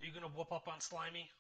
Are you gonna whoop up on Slimy?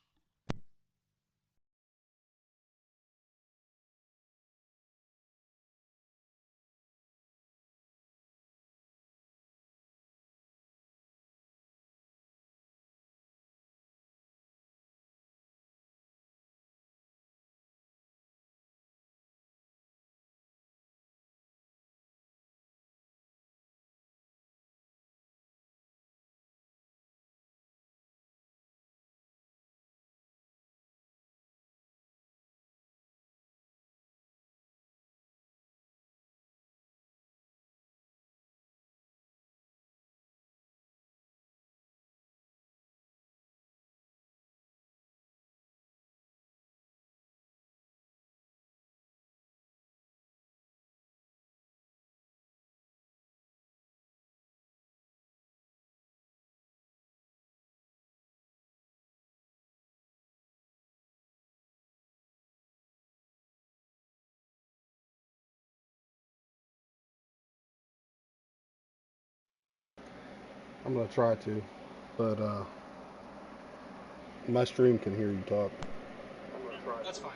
I'm gonna try to, but my stream can hear you talk. That's fine.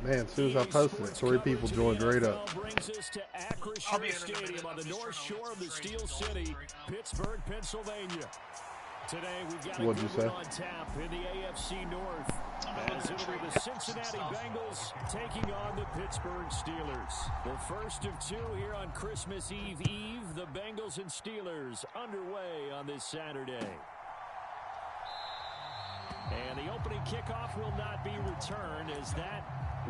Man, as soon as I posted it, 3 people joined right up. Brings us to Acrisure Stadium on the north shore of the Steel City, Pittsburgh, Pennsylvania. Today we've got a good one on tap in the AFC North, as it'll be the Cincinnati Bengals taking on the Pittsburgh Steelers. The first of 2 here on Christmas Eve. The Bengals and Steelers underway on this Saturday. And the opening kickoff will not be returned, as that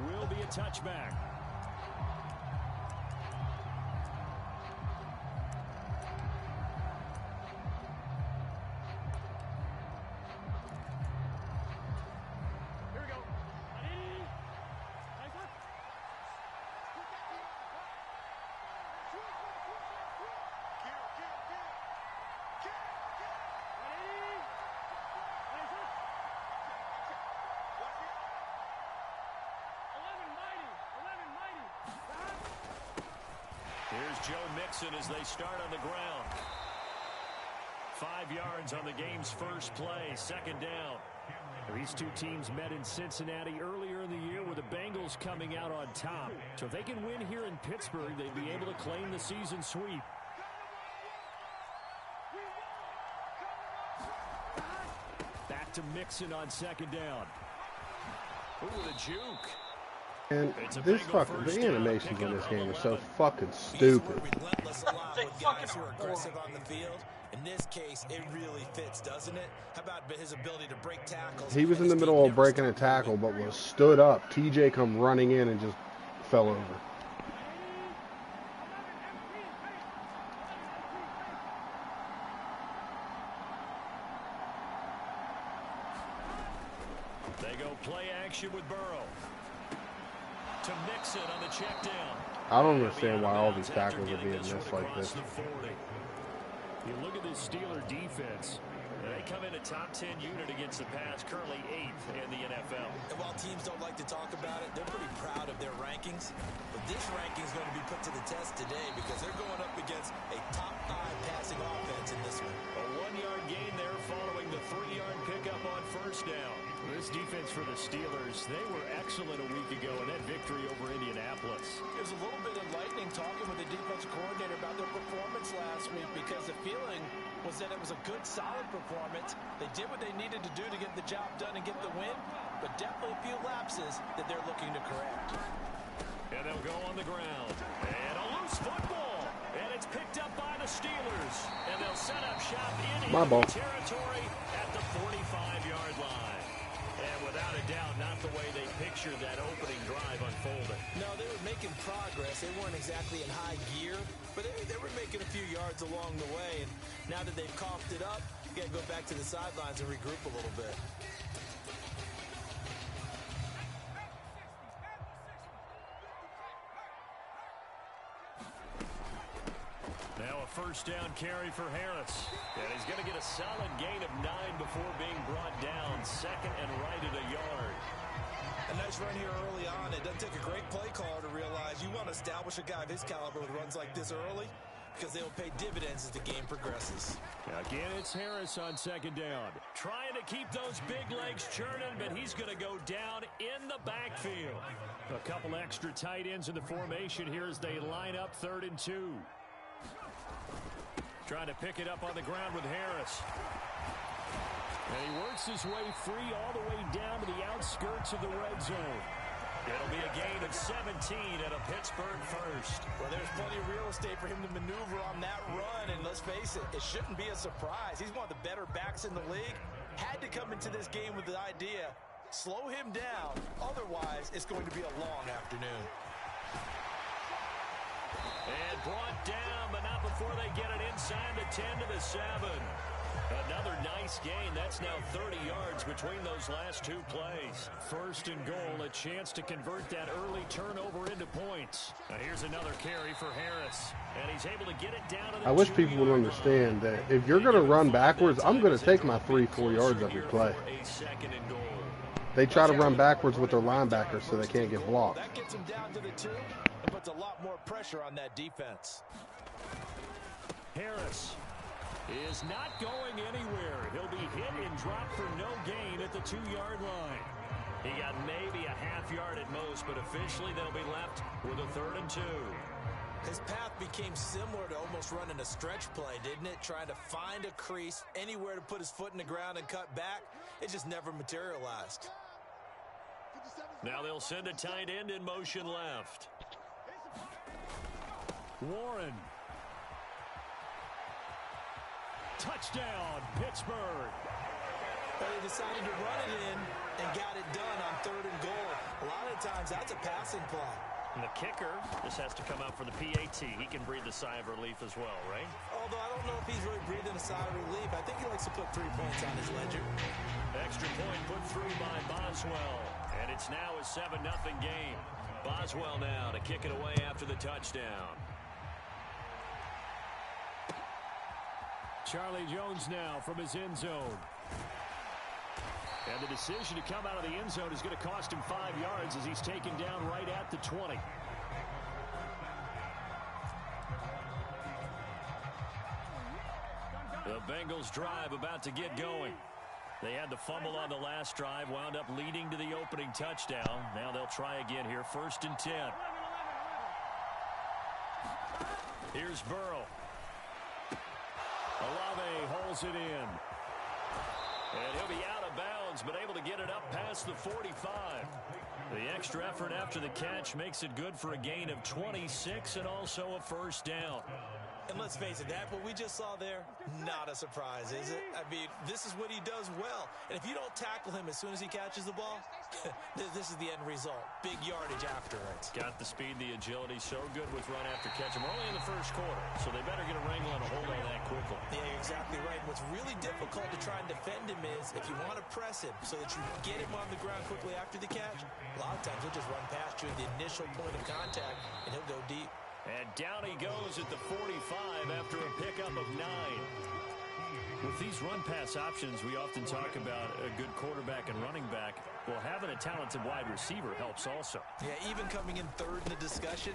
will be a touchback. Here we go. Here's Joe Mixon as they start on the ground. 5 yards on the game's first play, second down. These 2 teams met in Cincinnati earlier in the year with the Bengals coming out on top. So if they can win here in Pittsburgh, they'd be able to claim the season sweep. Back to Mixon on second down. Ooh, the juke. And this fucking, the animations in this game are so fucking stupid. In this case, it really fits, doesn't it? How about his ability to break tackles? He was in the middle of breaking a tackle, but was stood up. TJ come running in and just fell over. They go play action with Burrow. To Mixon on the check down. I don't understand why all these tackles are being missed like this. You look at this Steeler defense. They come in a top 10 unit against the pass, currently 8th in the NFL. And while teams don't like to talk about it, they're pretty proud of their rankings. But this ranking is going to be put to the test today because they're going up against a top 5 passing offense in this one. A 1-yard gain there following the 3-yard pickup on first down. This defense for the Steelers, they were excellent a week ago in that victory over Indianapolis. It was a little bit enlightening talking with the defensive coordinator about their performance last week because the feeling was that it was a good, solid performance. They did what they needed to do to get the job done and get the win, but definitely a few lapses that they're looking to correct. And they'll go on the ground. And a loose football. And it's picked up by the Steelers. And they'll set up shop in enemy territory at the 45-yard line. And without a doubt, not the way they pictured that opening drive unfolded. No, they were making progress. They weren't exactly in high gear, but they were making a few yards along the way. And now that they've coughed it up, you got to go back to the sidelines and regroup a little bit. Now a first down carry for Harris. And he's going to get a solid gain of 9 before being brought down. Second and right at a yard. A nice run here early on. It doesn't take a great play caller to realize you want to establish a guy of his caliber with runs like this early because they'll pay dividends as the game progresses. Again, it's Harris on second down. Trying to keep those big legs churning, but he's going to go down in the backfield. A couple extra tight ends in the formation here as they line up 3rd and 2. Trying to pick it up on the ground with Harris. And he works his way free all the way down to the outskirts of the red zone. It'll be a gain of 17 and a Pittsburgh first. Well, there's plenty of real estate for him to maneuver on that run, and let's face it, it shouldn't be a surprise. He's one of the better backs in the league. Had to come into this game with the idea, slow him down, otherwise it's going to be a long afternoon. And brought down, but not before they get it inside the 10 to the 7. Another nice gain. That's now 30 yards between those last 2 plays. First and goal, a chance to convert that early turnover into points. Now here's another carry for Harris. And he's able to get it down to the I wish people would understand that if you're going to run backwards, I'm going to take my 3-4 yards every play. They try to run backwards with their linebackers so they can't get blocked. That gets him down to the 2 and puts a lot more pressure on that defense. Harris is not going anywhere. He'll be hit and dropped for no gain at the 2-yard line. He got maybe a half yard at most, but officially they'll be left with a 3rd and 2. His path became similar to almost running a stretch play, didn't it? Trying to find a crease, anywhere to put his foot in the ground and cut back. It just never materialized. Now they'll send a tight end in motion left. Warren. Touchdown, Pittsburgh. But they decided to run it in and got it done on 3rd and goal. A lot of times that's a passing play. And the kicker just has to come out for the PAT. He can breathe a sigh of relief as well, right? Although I don't know if he's really breathing a sigh of relief. I think he likes to put 3 points on his ledger. Extra point put through by Boswell. And it's now a 7-0 game. Boswell now to kick it away after the touchdown. Charlie Jones now from his end zone. And the decision to come out of the end zone is going to cost him 5 yards as he's taken down right at the 20. The Bengals drive about to get going. They had the fumble on the last drive, wound up leading to the opening touchdown. Now they'll try again here, 1st and 10. Here's Burrow. Olave holds it in. And he'll be out of bounds, but able to get it up past the 45. The extra effort after the catch makes it good for a gain of 26 and also a 1st down. And let's face it, that what we just saw there, not a surprise, is it? I mean, this is what he does well. And if you don't tackle him as soon as he catches the ball, this is the end result. Big yardage after it. Got the speed, the agility, so good with run after catch. We're only in the 1st quarter, so they better get a wrangle and a hold on that quickly. Yeah, you're exactly right. What's really difficult to try and defend him is if you want to press him so that you get him on the ground quickly after the catch, a lot of times he'll just run past you at the initial point of contact, and he'll go deep. And down he goes at the 45 after a pickup of 9. With these run-pass options, we often talk about a good quarterback and running back. Well, having a talented wide receiver helps also. Yeah, even coming in third in the discussion,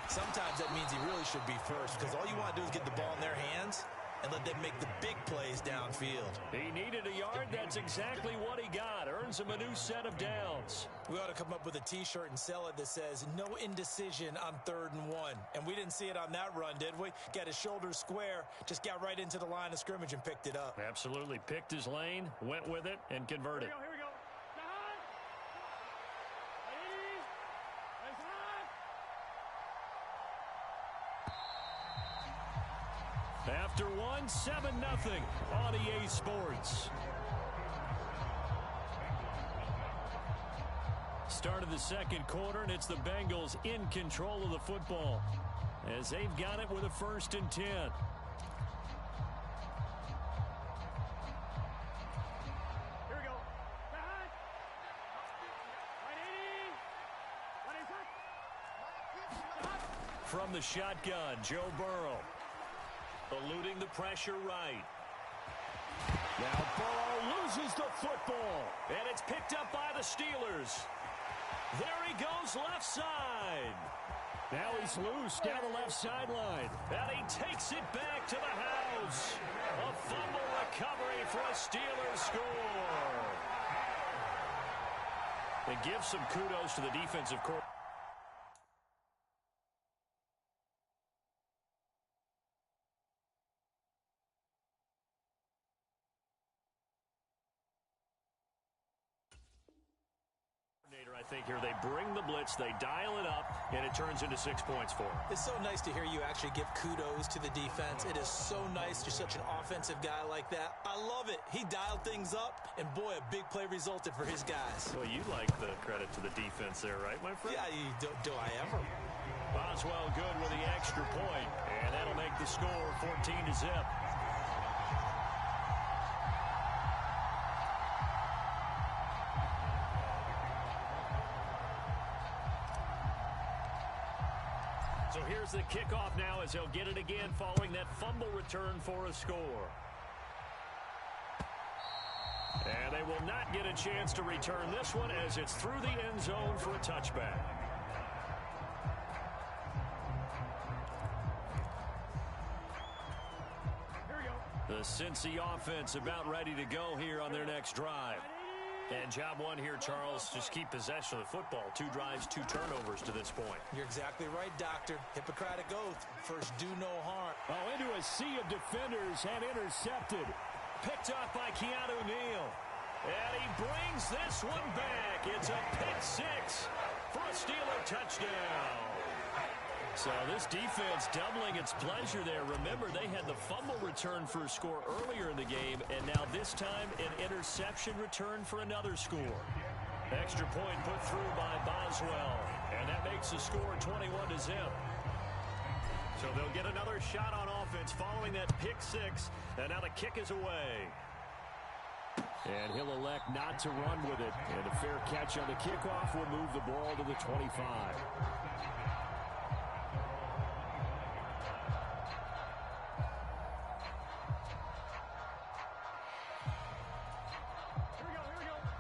sometimes that means he really should be first because all you want to do is get the ball in their hands and let them make the big plays downfield. He needed a yard. That's exactly what he got. Earns him a new set of downs. We ought to come up with a T-shirt and sell it that says, no indecision on 3rd and 1. And we didn't see it on that run, did we? Got his shoulders square, just got right into the line of scrimmage and picked it up. Absolutely. Picked his lane, went with it, and converted. Here we go. After one, 7-0 on EA Sports. Start of the second quarter, and it's the Bengals in control of the football as they've got it with a 1st and 10. Here we go. From the shotgun, Joe Burrow. Eluding the pressure right. Now Burrow loses the football, and it's picked up by the Steelers. There he goes left side. Now he's loose down the left sideline, and he takes it back to the house. A fumble recovery for a Steelers score. And give some kudos to the defensive coordinator. I think here they bring the blitz, they dial it up, and it turns into 6 points for them. It's so nice to hear you actually give kudos to the defense. It is so nice you're such an offensive guy like that. I love it. He dialed things up, and boy, a big play resulted for his guys. Well, you like the credit to the defense there, right, my friend? Yeah, do I ever? Boswell good with the extra point, and that'll make the score 14-0. So here's the kickoff now as they'll get it again following that fumble return for a score. And they will not get a chance to return this one as it's through the end zone for a touchback. Here we go. The Cincy offense about ready to go here on their next drive. And job one here, Charles, just keep possession of the football. 2 drives, 2 turnovers to this point. You're exactly right, Doctor. Hippocratic oath. First, do no harm. Oh, into a sea of defenders and intercepted. Picked off by Keanu Neal. And he brings this one back. It's a pick 6 for a Steeler touchdown. So this defense doubling its pleasure there. Remember, they had the fumble return for a score earlier in the game, and now this time an interception return for another score. Extra point put through by Boswell, and that makes the score 21-0. So they'll get another shot on offense following that pick 6, and now the kick is away. And he'll elect not to run with it, and a fair catch on the kickoff will move the ball to the 25.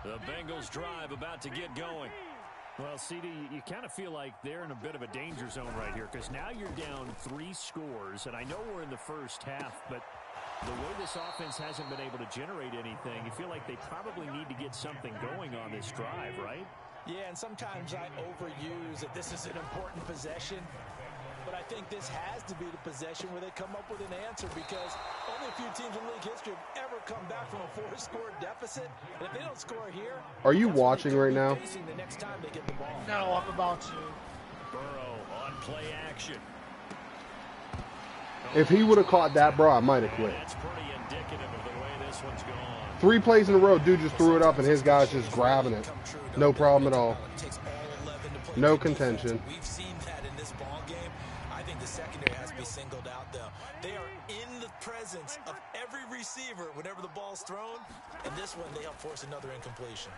The Bengals drive about to get going. Well, CD, you kind of feel like they're in a bit of a danger zone right here because now you're down 3 scores, and I know we're in the first half, but the way this offense hasn't been able to generate anything, you feel like they probably need to get something going on this drive, right? Yeah, and sometimes I overuse that this is an important possession. But I think this has to be the possession where they come up with an answer because only a few teams in league history have ever come back from a 4-score deficit. And if they don't score here, are you watching right now? The next time they get the ball. No, I'm about to. Burrow on play action. If he would have caught that, bro, I might have quit. That's pretty indicative of the way this one's gone. 3 plays in a row, dude just threw it up, and his guy's just grabbing it. No problem at all. No contention. We've seen that in this ball game. I think the secondary has to be singled out, though. They are in the presence of every receiver whenever the ball's thrown, and this one they help force another incompletion.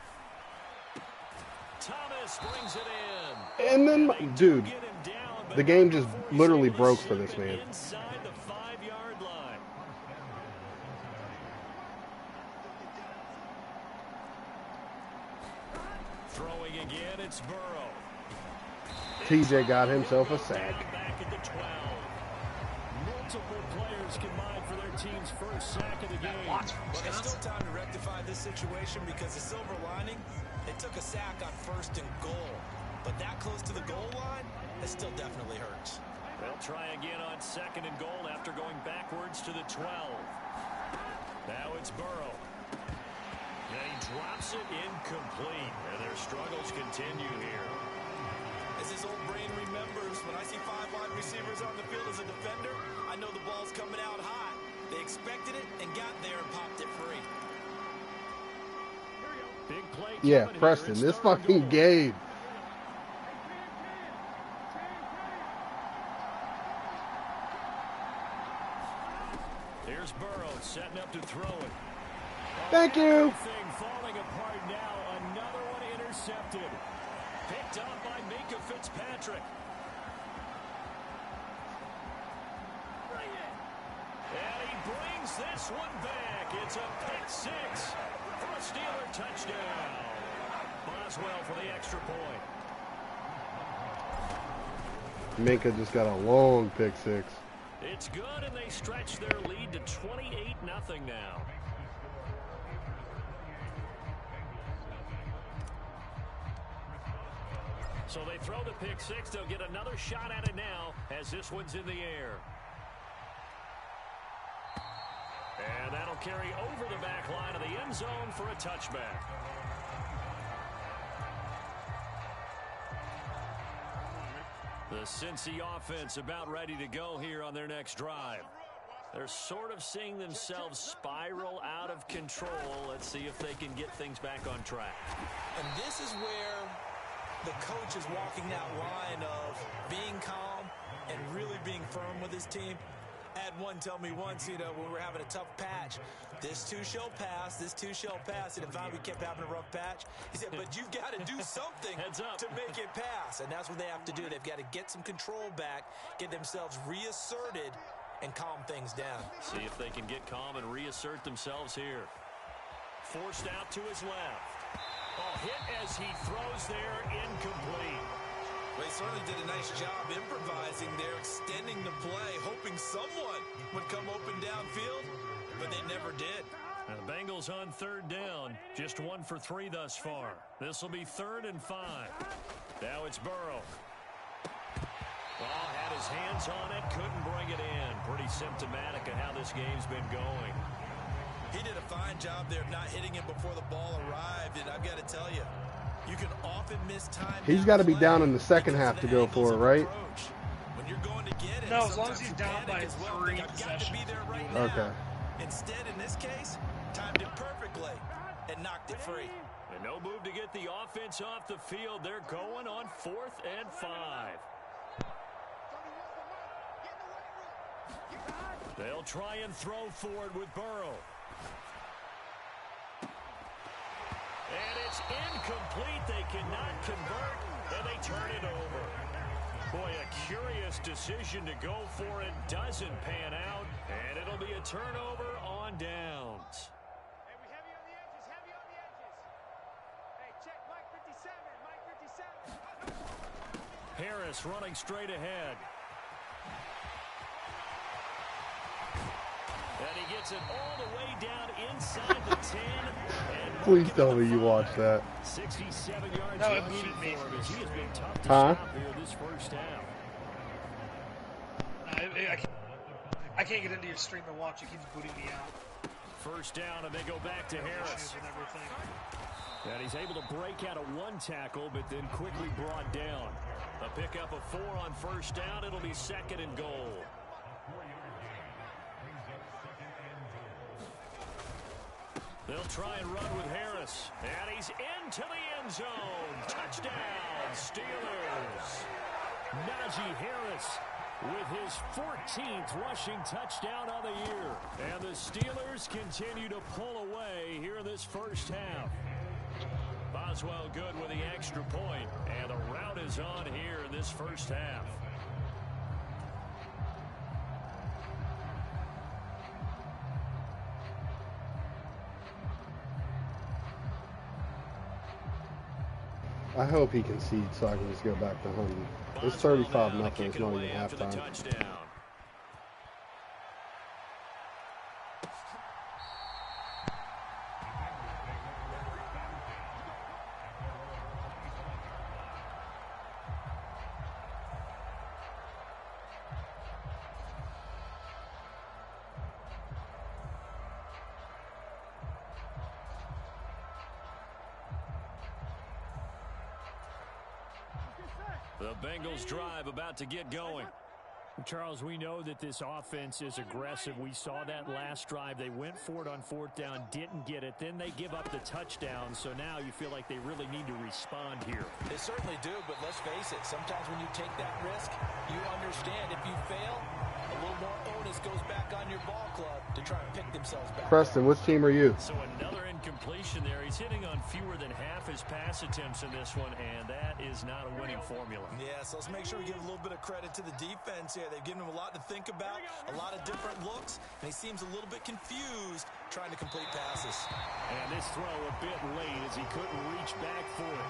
Thomas brings it in. And then, dude, Get him down The game just literally broke for this man. Inside the 5-yard line. Throwing again, it's Burrow. TJ got himself a sack. Back at the 12. Multiple players combined for their team's first sack of the game. But there's still time to rectify this situation because the silver lining, they took a sack on 1st and goal. But that close to the goal line, it still definitely hurts. They'll try again on 2nd and goal after going backwards to the 12. Now it's Burrow. And he drops it incomplete. And their struggles continue here. As his old brain remembers, when I see 5 wide receivers on the field as a defender, I know the ball's coming out hot. They expected it and got there and popped it free. Big play. Yeah, Preston, this fucking game. Here's Burrow setting up to throw it. Thank you. Everything falling apart now. Another one intercepted. Picked up by Minkah Fitzpatrick. And he brings this one back. It's a pick 6 for a Steeler touchdown. Boswell for the extra point. Minkah just got a long pick 6. It's good, and they stretch their lead to 28-0 now. So they throw the pick 6. They'll get another shot at it now as this one's in the air. And that'll carry over the back line of the end zone for a touchback. The Cincy offense about ready to go here on their next drive. They're sort of seeing themselves spiral out of control. Let's see if they can get things back on track. And this is where the coach is walking that line of being calm and really being firm with his team. I had one tell me once, when we were having a tough patch, this too shall pass, this too shall pass. And if we kept having a rough patch, he said, but you've got to do something to make it pass. And that's what they have to do. They've got to get some control back, get themselves reasserted, and calm things down. See if they can get calm and reassert themselves here. Forced out to his left. Oh, hit as he throws there, incomplete. Well, he certainly did a nice job improvising there, extending the play, hoping someone would come open downfield, but they never did. Now the Bengals on 3rd down, just 1 for 3 thus far. This will be 3rd and 5. Now it's Burrow. Oh, had his hands on it, couldn't bring it in. Pretty symptomatic of how this game's been going. He did a fine job there of not hitting him before the ball arrived, and I've got to tell you, you can often miss time. He's got to be down in the second half to go for it, right? When you're going to get it, no, as long as he's down by 3 possessions. Okay. Instead, in this case, timed it perfectly and knocked it free. And no move to get the offense off the field. They're going on 4th and 5. They'll try and throw forward with Burrow. And it's incomplete. They cannot convert, and they turn it over. Boy, a curious decision to go for it. Doesn't pan out, and it'll be a turnover on downs. Hey, we heavy on the edges, heavy on the edges. Hey, check Mike 57, Mike 57. Harris running straight ahead. And he gets it all the way down inside the 10. Please tell me you watched that. 67 yards No, it rushing booted me. for him as he has been tough to Huh? stop here this first half. I can't get into your stream and watch. It keeps booting me out. First down, and they go back to Harris. Issues and everything. And he's able to break out of 1 tackle, but then quickly brought down. A pickup of 4 on first down. It'll be 2nd and goal. They'll try and run with Harris. And he's into the end zone. Touchdown, Steelers. Najee Harris with his 14th rushing touchdown on the year. And the Steelers continue to pull away here in this first half. Boswell good with the extra point. And the route is on here in this first half. I hope he concedes so I can just go back to hunting. It's 35-0. It's not even halftime. The Bengals drive about to get going. Charles, we know that this offense is aggressive. We saw that last drive. They went for it on 4th down, didn't get it. Then they give up the touchdown. So now you feel like they really need to respond here. They certainly do, but let's face it. Sometimes when you take that risk, you understand if you fail, a little more onus goes back on your ball club to try and pick themselves back. Preston, which team are you? So another incompletion there. He's hitting on fewer than half his pass attempts in this one, and that is not a winning formula. Yeah, so let's make sure we give a little bit of credit to the defense here. They've given him a lot to think about, a lot of different looks, and he seems a little bit confused trying to complete passes. And this throw a bit late as he couldn't reach back for it.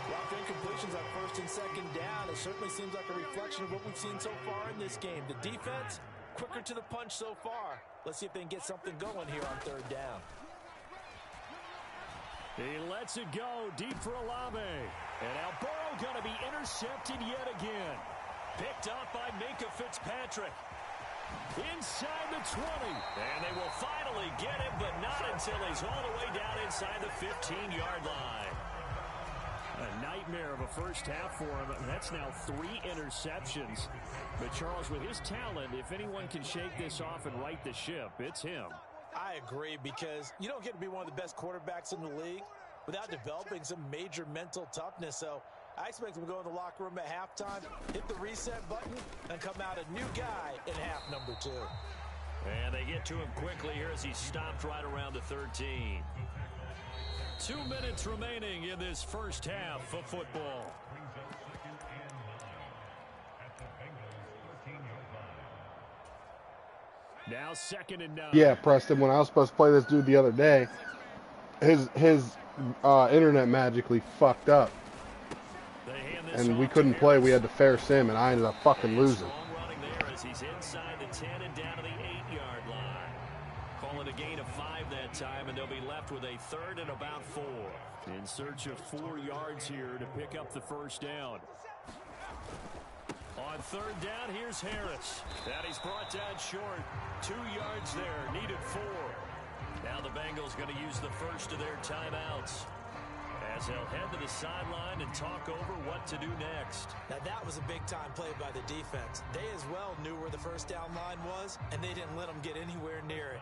Lots of incompletions on 1st and 2nd down. It certainly seems like a reflection of what we've seen so far in this game. The defense, quicker to the punch so far. Let's see if they can get something going here on 3rd down. He lets it go deep for Olave. And now Burrow going to be intercepted yet again. Picked up by Minkah Fitzpatrick. Inside the 20. And they will finally get him, but not until he's all the way down inside the 15-yard line. A nightmare of a first half for him. That's now 3 interceptions. But Charles, with his talent, if anyone can shake this off and right the ship, it's him. I agree, because you don't get to be one of the best quarterbacks in the league without developing some major mental toughness. So I expect him to go in the locker room at halftime, hit the reset button, and come out a new guy in half number 2. And they get to him quickly here as he stopped right around the 13. 2 minutes remaining in this first half of football. Now 2nd and 9. Yeah, Preston, when I was supposed to play this dude the other day, his internet magically fucked up. And we couldn't play. We had to fair sim, and I ended up fucking losing. Running there as he's inside the 10 and down to the 8-yard line. Call it a gain of 5 that time, and they'll be left with a 3rd and about 4. In search of 4 yards here to pick up the first down. On 3rd down, here's Harris. That he's brought down short. 2 yards there, needed 4. Now the Bengals going to use the first of their timeouts as they'll head to the sideline and talk over what to do next. Now that was a big-time play by the defense. They as well knew where the first down line was, and they didn't let them get anywhere near it.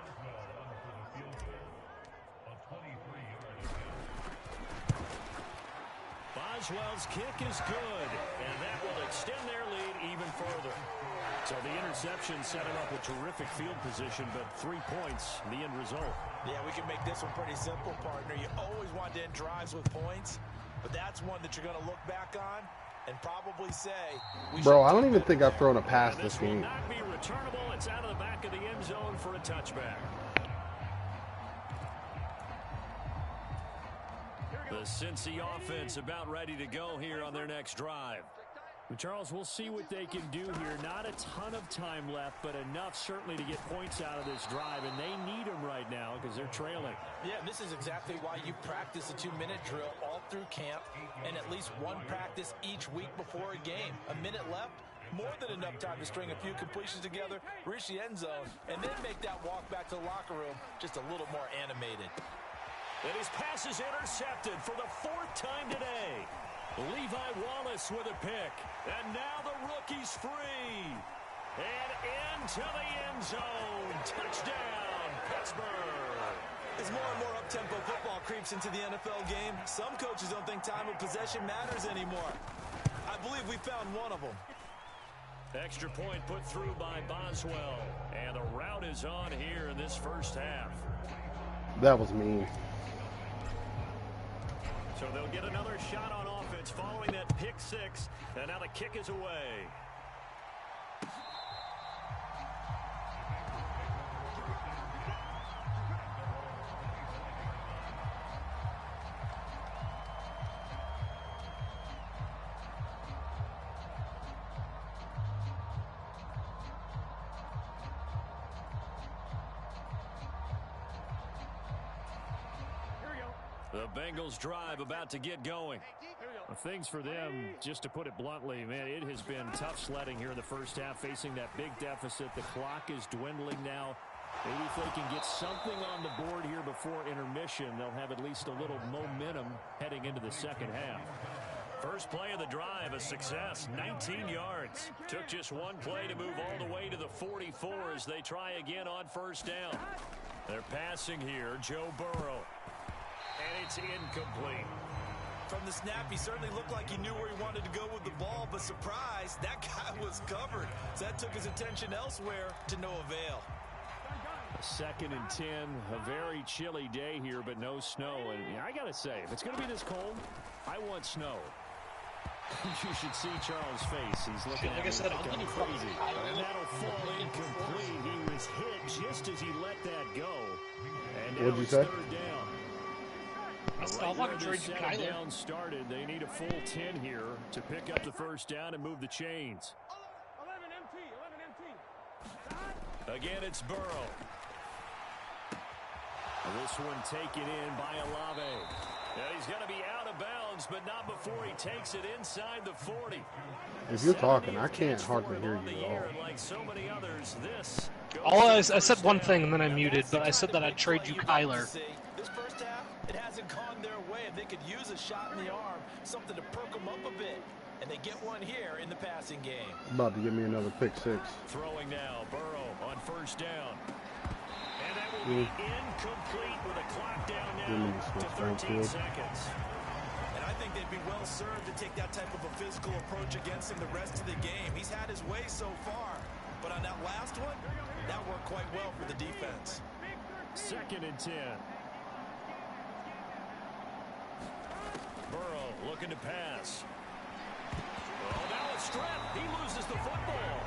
Boswell's kick is good, and that will extend their lead even further. So the interception set him up a terrific field position, but 3 points, the end result. Yeah, we can make this one pretty simple, partner. You always want to end drives with points, but that's one that you're going to look back on and probably say... Bro, I don't even think I've thrown a pass this game. Will not be returnable. It's out of the back of the end zone for a touchback. The Cincy offense about ready to go here on their next drive. Charles, we'll see what they can do here. Not a ton of time left, but enough certainly to get points out of this drive, and they need them right now because they're trailing. Yeah, this is exactly why you practice a 2-minute drill all through camp and at least one practice each week before a game. A minute left, more than enough time to string a few completions together, reach the end zone, and then make that walk back to the locker room just a little more animated. And his pass is intercepted for the 4th time today. Levi Wallace with a pick. And now the rookie's free. And into the end zone. Touchdown, Pittsburgh. As more and more up-tempo football creeps into the NFL game, some coaches don't think time of possession matters anymore. I believe we found one of them. Extra point put through by Boswell. And the route is on here in this first half. That was mean. So they'll get another shot on offense following that pick 6. And now the kick is away. The Bengals drive about to get going. Well, things for them, just to put it bluntly, man, it has been tough sledding here in the first half, facing that big deficit. The clock is dwindling now. Maybe if they can get something on the board here before intermission, they'll have at least a little momentum heading into the second half. First play of the drive, a success, 19 yards. Took just one play to move all the way to the 44 as they try again on first down. They're passing here, Joe Burrow. And it's incomplete. From the snap, he certainly looked like he knew where he wanted to go with the ball, but surprise, that guy was covered. So that took his attention elsewhere to no avail. 2nd and 10, a very chilly day here, but no snow. And I got to say, if it's going to be this cold, I want snow. You should see Charles' face. He's looking at me like I'm crazy. And that'll fall incomplete. He was hit just as he let that go. And now it's third down. I'll fucking trade you Kyler. Down started. They need a full 10 here to pick up the first down and move the chains. 11 empty. Again, it's Burrow. This one taken in by Olave. Now he's going to be out of bounds, but not before he takes it inside the 40. If you're talking, I can't hardly hear you at all. Like so many others, this I said one thing and then I muted, but I said that I'd trade you Kyler. This first half, it hasn't gone their way, and they could use a shot in the arm, something to perk them up a bit. And they get one here in the passing game. About to give me another pick 6. Throwing now, Burrow on first down. And that will be incomplete with a clock down now to 13 seconds. And I think they'd be well served to take that type of a physical approach against him the rest of the game. He's had his way so far. But on that last one, that worked quite well for the defense. 2nd and 10. Burrow looking to pass. Oh, now a strip. He loses the football.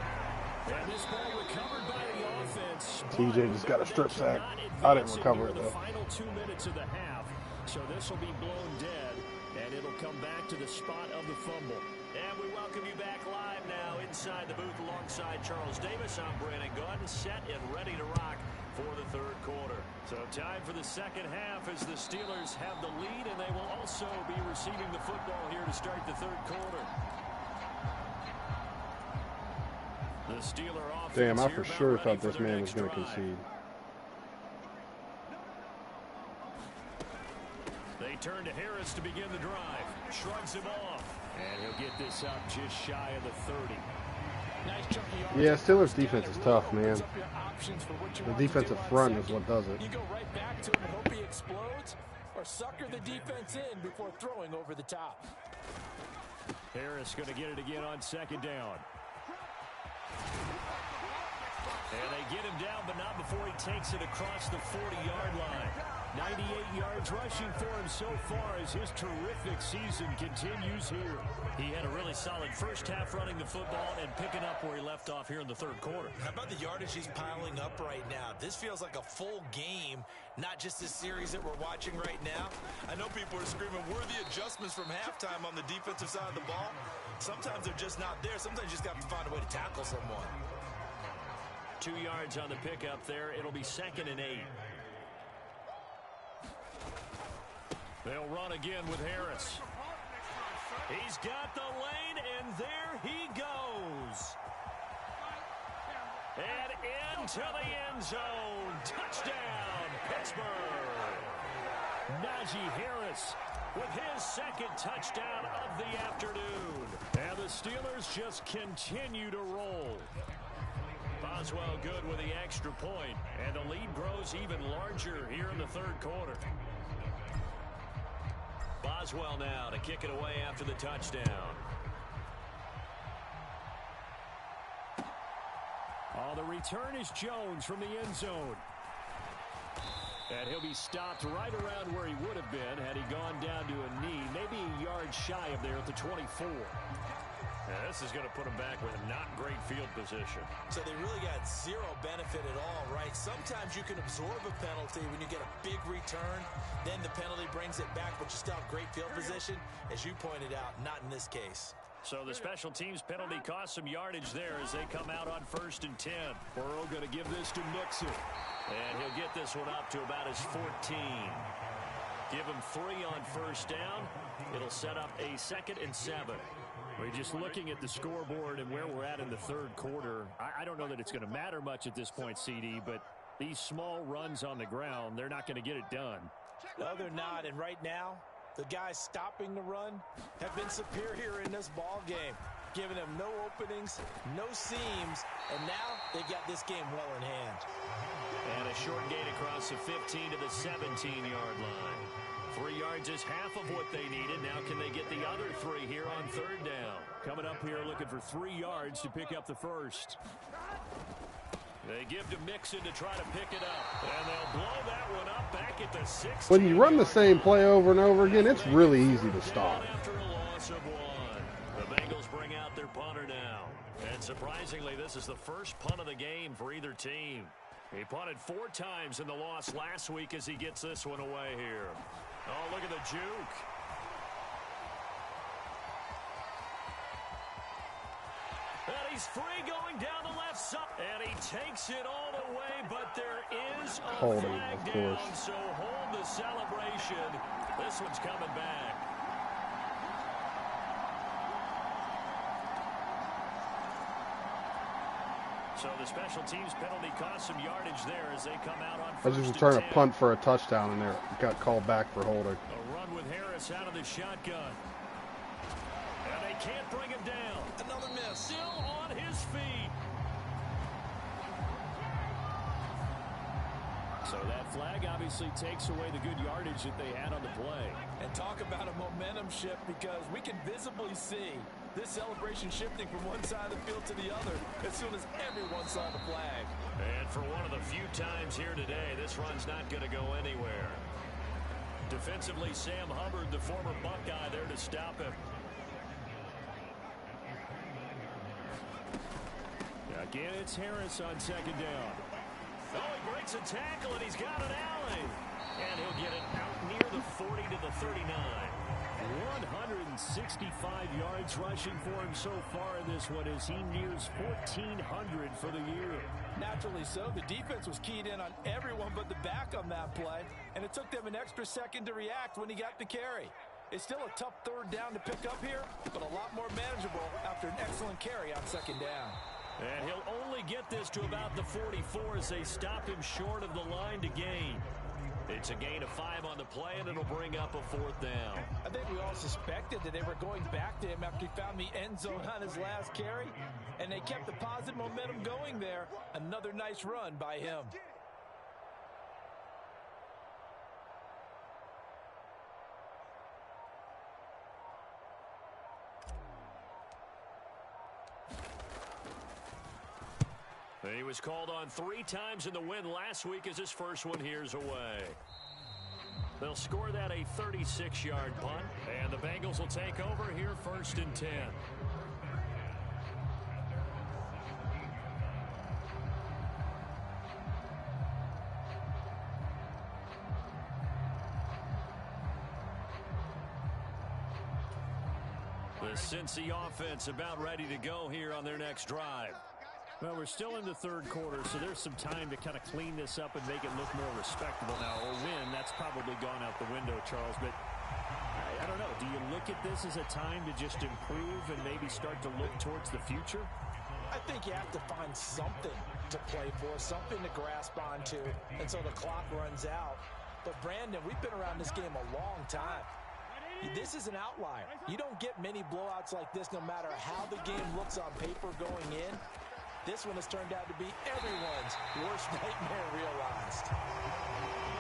And this ball recovered by the offense. TJ just got a strip sack. I didn't recover it, though. The final 2 minutes of the half. So this will be blown dead, and it'll come back to the spot of the fumble. And we welcome you back live now inside the booth alongside Charles Davis. I'm Brandon Gunn, set and ready to rock for the third quarter. So time for the second half as the Steelers have the lead, and they will also be receiving the football here to start the third quarter. The Steeler offense. Damn, I for sure thought this man was going to concede. They turn to Harris to begin the drive. Shrugs him off. And he'll get this up just shy of the 30. Yeah, Steelers defense is tough, man. The defensive front is what does it. You go right back to him and hope he explodes, or sucker the defense in before throwing over the top. Harris going to get it again on second down. And they get him down, but not before he takes it across the 40-yard line. 98 yards rushing for him so far as his terrific season continues here. He had a really solid first half running the football and picking up where he left off here in the third quarter. How about the yardage he's piling up right now? This feels like a full game, not just this series that we're watching right now. I know people are screaming, worthy adjustments from halftime on the defensive side of the ball. Sometimes they're just not there. Sometimes you just got to find a way to tackle someone. 2 yards on the pickup there. It'll be 2nd and 8. They'll run again with Harris. He's got the lane, and there he goes. And into the end zone. Touchdown, Pittsburgh. Najee Harris with his second touchdown of the afternoon. And the Steelers just continue to roll. Boswell good with the extra point, and the lead grows even larger here in the third quarter. Boswell now to kick it away after the touchdown. Oh, the return is Jones from the end zone. And he'll be stopped right around where he would have been had he gone down to a knee, maybe a yard shy of there at the 24. Now, this is going to put him back with not great field position. So they really got zero benefit at all, right? Sometimes you can absorb a penalty when you get a big return. Then the penalty brings it back, but you still have great field position. As you pointed out, not in this case. So the special teams penalty cost some yardage there as they come out on 1st and 10. Burrow going to give this to Mixon. And he'll get this one up to about his 14. Give him 3 on first down. It'll set up a 2nd and 7. We're just looking at the scoreboard and where we're at in the third quarter. I don't know that it's going to matter much at this point, CD, but these small runs on the ground, they're not going to get it done. No, they're not. And right now, the guys stopping the run have been superior in this ball game, giving them no openings, no seams, and now they've got this game well in hand. And a short gain across the 15 to the 17-yard line. 3 yards is half of what they needed. Now can they get the other 3 here on third down? Coming up here looking for 3 yards to pick up the first. They give to Mixon to try to pick it up. And they'll blow that one up back at the 16. When you run the same play over and over again, it's really easy to stop. After a loss of 1. The Bengals bring out their punter now. And surprisingly, this is the first punt of the game for either team. He punted 4 times in the loss last week as he gets this one away here. Oh, look at the juke. And he's free going down the left side. And he takes it all the way, but there is a flag down. So hold the celebration. This one's coming back. So the special teams penalty cost some yardage there as they come out on first. I was just trying to punt for a touchdown and there got called back for holding. A run with Harris out of the shotgun. And they can't bring him down. Another miss. Still on his feet. So that flag obviously takes away the good yardage that they had on the play. And talk about a momentum shift, because we can visibly see this celebration shifting from one side of the field to the other as soon as everyone saw the flag. And for one of the few times here today, this run's not going to go anywhere. Defensively, Sam Hubbard, the former Buckeye, there to stop him. Again, it's Harris on second down. Oh, he breaks a tackle, and he's got an alley. And he'll get it out near the 40 to the 39. 165 yards rushing for him so far in this one as he nears 1,400 for the year. Naturally so. The defense was keyed in on everyone but the back on that play, and it took them an extra second to react when he got the carry. It's still a tough third down to pick up here, but a lot more manageable after an excellent carry on second down. And he'll only get this to about the 44 as they stop him short of the line to gain. It's a gain of 5 on the play, and it'll bring up a 4th down. I think we all suspected that they were going back to him after he found the end zone on his last carry, and they kept the positive momentum going there. Another nice run by him. He was called on 3 times in the win last week as his first one here's away. They'll score that a 36-yard punt, and the Bengals will take over here 1st and 10. The Cincy offense about ready to go here on their next drive. Well, we're still in the third quarter, so there's some time to kind of clean this up and make it look more respectable now. A win, that's probably gone out the window, Charles. But I don't know. Do you look at this as a time to just improve and maybe start to look towards the future? I think you have to find something to play for, something to grasp onto until the clock runs out. But, Brandon, we've been around this game a long time. This is an outlier. You don't get many blowouts like this no matter how the game looks on paper going in. This one has turned out to be everyone's worst nightmare realized.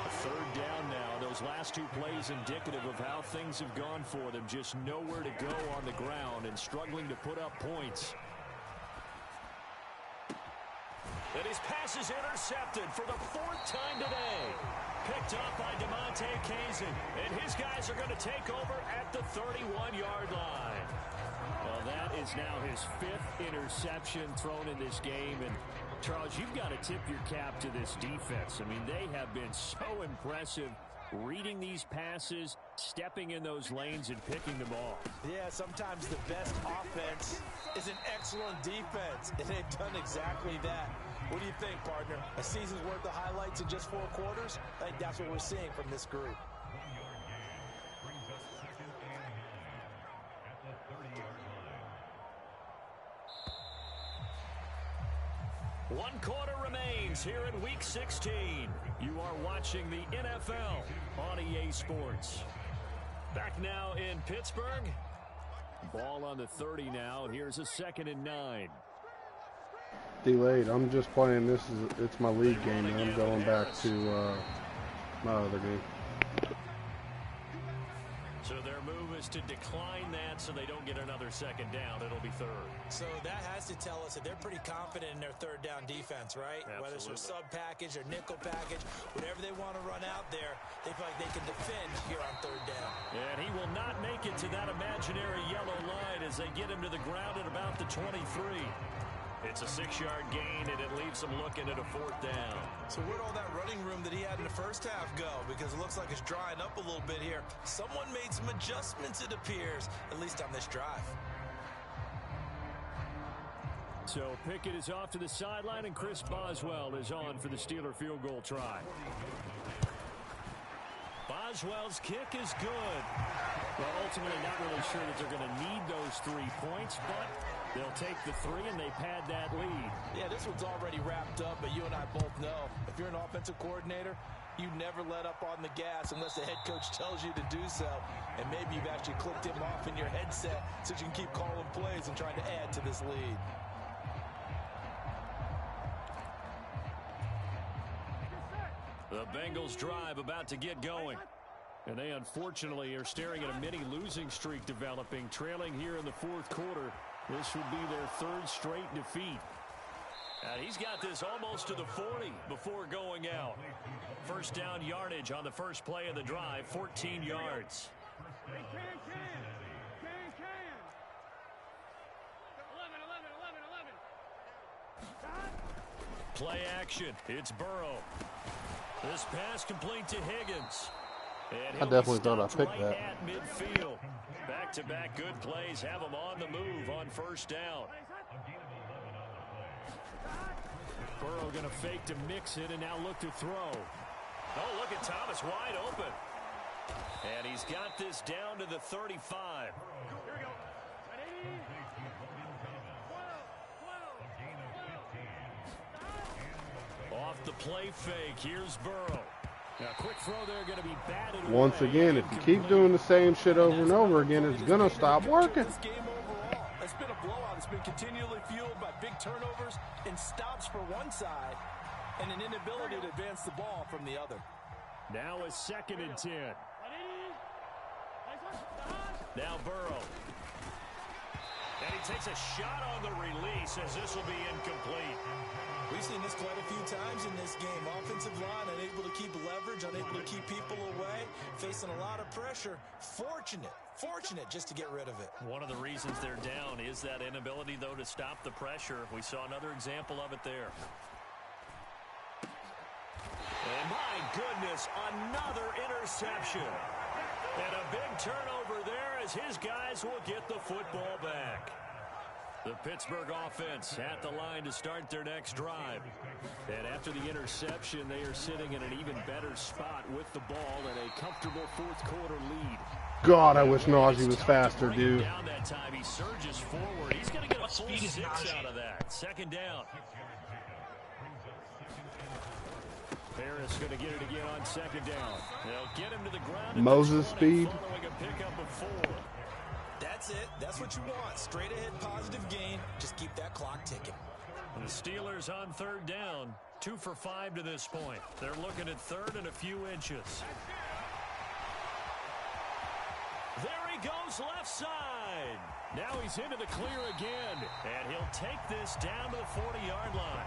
A 3rd down now. Those last 2 plays indicative of how things have gone for them. Just nowhere to go on the ground and struggling to put up points. And his pass is intercepted for the 4th time today. Picked up by DeMonte Kazin. And his guys are going to take over at the 31-yard line. Well, that is now his 5th interception thrown in this game. And, Charles, you've got to tip your cap to this defense. I mean, they have been so impressive reading these passes, stepping in those lanes, and picking them off. Yeah, sometimes the best offense is an excellent defense, and they've done exactly that. What do you think, partner? A season's worth of highlights in just 4 quarters? I think that's what we're seeing from this group. 1 quarter remains here in Week 16. You are watching the NFL on EA Sports. Back now in Pittsburgh. Ball on the 30 now. Here's a 2nd and 9. Delayed. I'm just playing this. It's my league game, and I'm going back to my other game. So their move is to decline that so they don't get another 2nd down. It'll be 3rd. So that has to tell us that they're pretty confident in their 3rd down defense, right? Absolutely. Whether it's a sub package or nickel package, whatever they want to run out there, they feel like they can defend here on 3rd down. And he will not make it to that imaginary yellow line as they get him to the ground at about the 23. It's a 6-yard gain, and it leaves them looking at a 4th down. So where'd all that running room that he had in the first half go? Because it looks like it's drying up a little bit here. Someone made some adjustments, it appears, at least on this drive. So Pickett is off to the sideline, and Chris Boswell is on for the Steeler field goal try. Boswell's kick is good. Well, ultimately, not really sure that they're going to need those 3 points, but they'll take the 3 and they pad that lead. Yeah, this one's already wrapped up, but you and I both know if you're an offensive coordinator, you never let up on the gas unless the head coach tells you to do so. And maybe you've actually clicked him off in your headset so you can keep calling plays and trying to add to this lead. The Bengals drive about to get going. And they unfortunately are staring at a mini losing streak developing, trailing here in the 4th quarter. This would be their 3rd straight defeat. And he's got this almost to the 40 before going out. 1st down yardage on the first play of the drive, 14 yards. Can. 11. Play action. It's Burrow. This pass complete to Higgins. And I definitely thought I picked right that. At midfield. Back-to-back good plays have him on the move on 1st down. Burrow going to fake to mix it and now look to throw. Oh, look at Thomas wide open. And he's got this down to the 35. Here we go. Ready? Off the play fake, here's Burrow. Now, quick throw there going to be batted Once away. again, if you keep doing the same shit over and over again, it's going to stop working. This game overall, it's been a blowout. It's been continually fueled by big turnovers and stops for one side and an inability to advance the ball from the other. Now a 2nd and 10. Now Burrow. And he takes a shot on the release as this will be incomplete. We've seen this quite a few times in this game. Offensive line unable to keep leverage, unable to keep people away, facing a lot of pressure. Fortunate just to get rid of it. One of the reasons they're down is that inability, though, to stop the pressure. We saw another example of it there. And my goodness, another interception. And a big turnover there as his guys will get the football back. The Pittsburgh offense at the line to start their next drive. And after the interception, they are sitting in an even better spot with the ball and a comfortable 4th quarter lead. God, I wish Najee was faster, dude. Down that time, he surges forward. He's going to get a full 6 out of that. 2nd down. Harris going to get it again on 2nd down. They'll get him to the ground. Moses speed. Following a pickup of 4. That's it. That's what you want. Straight ahead positive gain. Just keep that clock ticking. And the Steelers on 3rd down. 2 for 5 to this point. They're looking at 3rd and a few inches. There he goes left side. Now he's into the clear again. And he'll take this down to the 40-yard line.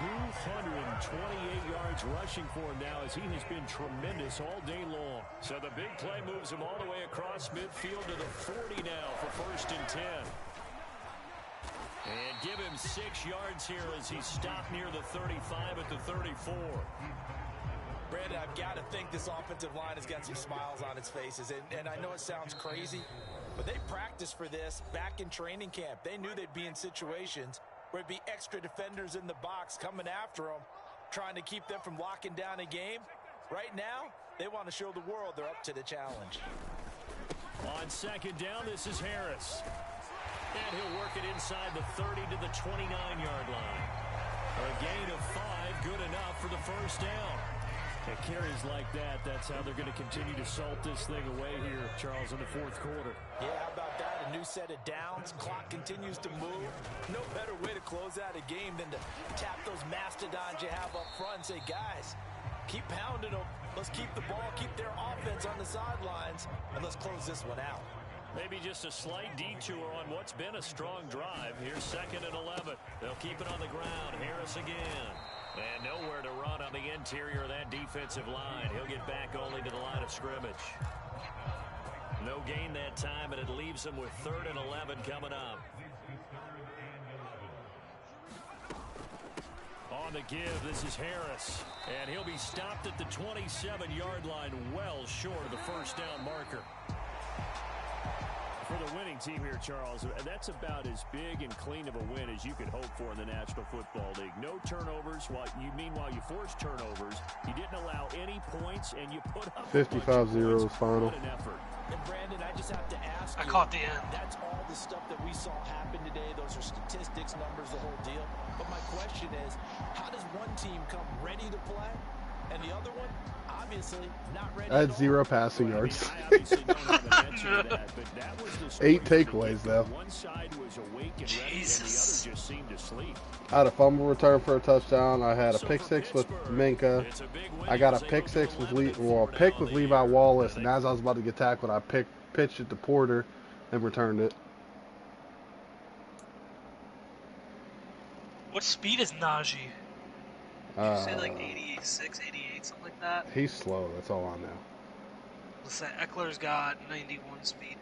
228 yards rushing for him now as he has been tremendous all day long. So the big play moves him all the way across midfield to the 40 now for 1st and 10. And give him 6 yards here as he stopped near the 35 at the 34. Brandon, I've got to think this offensive line has got some smiles on its faces. And I know it sounds crazy, but they practiced for this back in training camp. They knew they'd be in situations where it'd be extra defenders in the box coming after them, trying to keep them from locking down a game. Right now, they want to show the world they're up to the challenge. On 2nd down, this is Harris. And he'll work it inside the 30 to the 29-yard line. A gain of 5, good enough for the first down. And carries like that, that's how they're going to continue to salt this thing away here, Charles, in the fourth quarter. Yeah, how about that? A new set of downs. Clock continues to move. No better way to close out a game than to tap those mastodons you have up front and say, guys, keep pounding them. Let's keep the ball, keep their offense on the sidelines, and let's close this one out. Maybe just a slight detour on what's been a strong drive. Here's 2nd and 11. They'll keep it on the ground. Harris again. And nowhere to run on the interior of that defensive line. He'll get back only to the line of scrimmage. No gain that time, and it leaves him with 3rd and 11 coming up. On the give, this is Harris. And he'll be stopped at the 27-yard line, well short of the first down marker. For the winning team here, Charles, that's about as big and clean of a win as you could hope for in the National Football League. No turnovers. Meanwhile, you forced turnovers. You didn't allow any points, and you put up 55-0 final. And Brandon, I just have to ask you. I caught the end. That's all the stuff that we saw happen today. Those are statistics, numbers, the whole deal. But my question is, how does one team come ready to play, and the other one, obviously, not ready I had at 0 all? passing yards. I obviously don't have an answer to that, but that was the story. 8 takeaways, though. One side was awake and ready, and the other just seemed to sleep. I had a fumble return for a touchdown. I had a pick six with Minka. I got a pick six with pick with Levi Wallace, and as I was about to get tackled, I pitched it to Porter and returned it. What speed is Najee? Did you say like 86, 88, something like that? He's slow. That's all I know. Let's say Eckler's got 91 speed.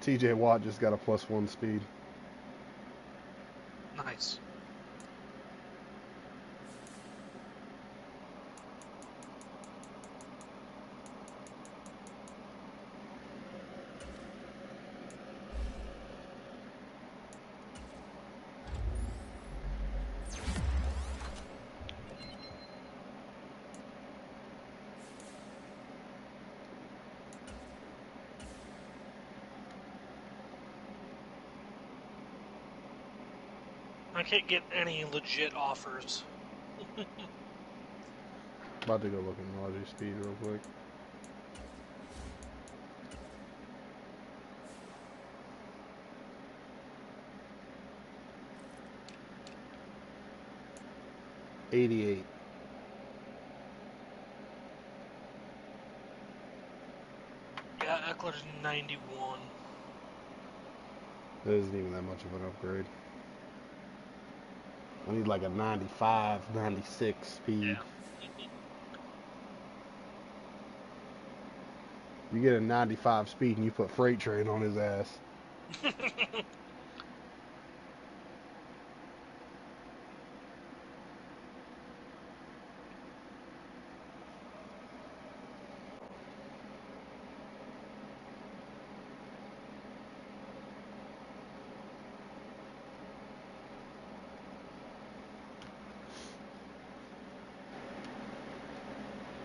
TJ Watt just got a +1 speed. Nice. I can't get any legit offers. About to go look at Najee speed real quick. '88. Yeah, Eckler's 91. That isn't even that much of an upgrade. I need like a 95, 96 speed. Yeah. You get a 95 speed and you put Freight Train on his ass.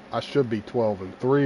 I should be 12-3